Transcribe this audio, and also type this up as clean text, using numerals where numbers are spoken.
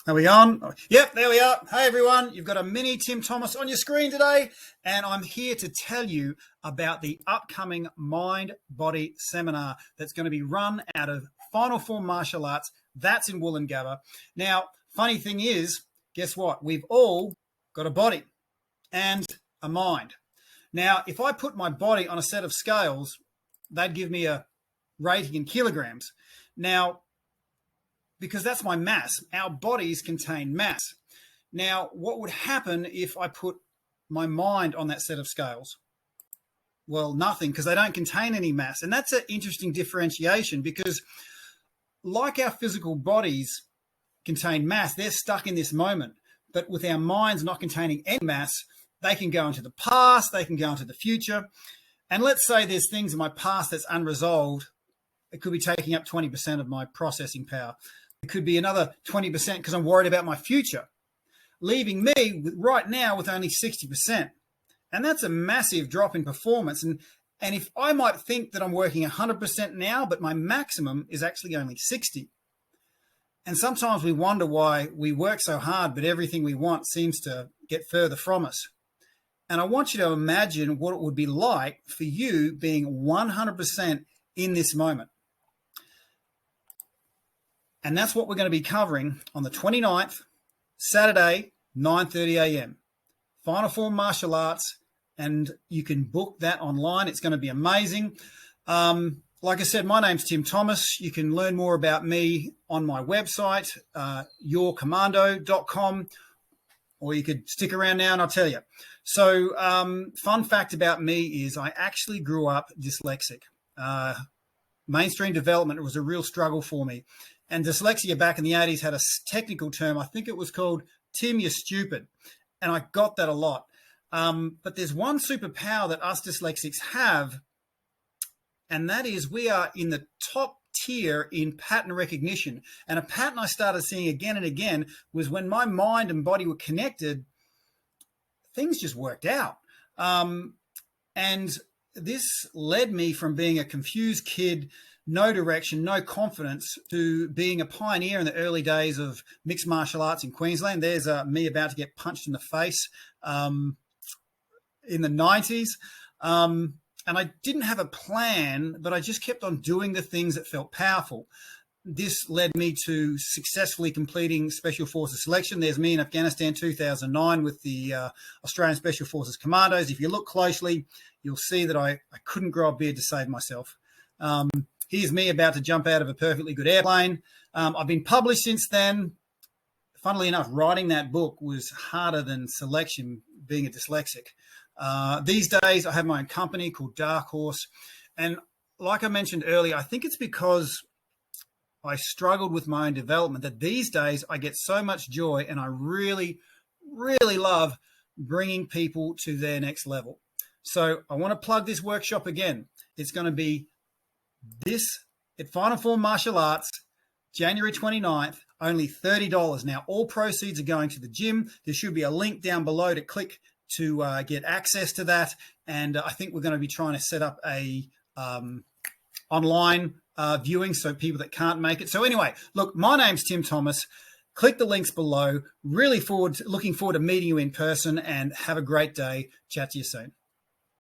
Are we on? Yep, there we are. Hey, everyone. You've got a mini Tim Thomas on your screen today, and I'm here to tell you about the upcoming Mind Body seminar that's going to be run out of Final Form Martial Arts. That's in Wollongabba. Now, funny thing is, guess what? We've all got a body and a mind. Now, if I put my body on a set of scales, they'd give me a rating in kilograms. Now, because that's my mass. Our bodies contain mass. Now, what would happen if I put my mind on that set of scales? Well, nothing, because they don't contain any mass. And that's an interesting differentiation because like our physical bodies contain mass, they're stuck in this moment. But with our minds not containing any mass, they can go into the past, they can go into the future. And let's say there's things in my past that's unresolved. It could be taking up 20% of my processing power. It could be another 20% because I'm worried about my future, leaving me right now with only 60%. And that's a massive drop in performance. And if I might think that I'm working 100% now, but my maximum is actually only 60. And sometimes we wonder why we work so hard, but everything we want seems to get further from us. And I want you to imagine what it would be like for you being 100% in this moment. And that's what we're going to be covering on the 29th, Saturday, 9:30 a.m. Final Form Martial Arts, and you can book that online. It's going to be amazing. Like I said, my name's Tim Thomas. You can learn more about me on my website, yourcommando.com, or you could stick around now and I'll tell you. So fun fact about me is I actually grew up dyslexic. Mainstream development was a real struggle for me. And dyslexia back in the 80s had a technical term. I think it was called Tim, you're stupid. And I got that a lot. But there's one superpower that us dyslexics have, and that is we are in the top tier in pattern recognition. And a pattern I started seeing again and again was when my mind and body were connected, things just worked out. And this led me from being a confused kid, no direction, no confidence, to being a pioneer in the early days of mixed martial arts in Queensland. There's me about to get punched in the face in the 90s. And I didn't have a plan, but I just kept on doing the things that felt powerful. This led me to successfully completing Special Forces selection. There's me in Afghanistan 2009 with the Australian Special Forces Commandos. If you look closely, you'll see that I couldn't grow a beard to save myself. Here's me about to jump out of a perfectly good airplane. I've been published since then. Funnily enough, writing that book was harder than selection, being a dyslexic. These days, I have my own company called Dark Horse. And like I mentioned earlier, I think it's because I struggled with my own development that these days I get so much joy, and I really, really love bringing people to their next level. So I want to plug this workshop again. It's going to be this at Final Form Martial Arts, January 29th, only $30. Now, all proceeds are going to the gym. There should be a link down below to click to get access to that. And I think we're going to be trying to set up a online viewing so people that can't make it. So anyway, look, my name's Tim Thomas. Click the links below. Really looking forward to meeting you in person, and have a great day. Chat to you soon.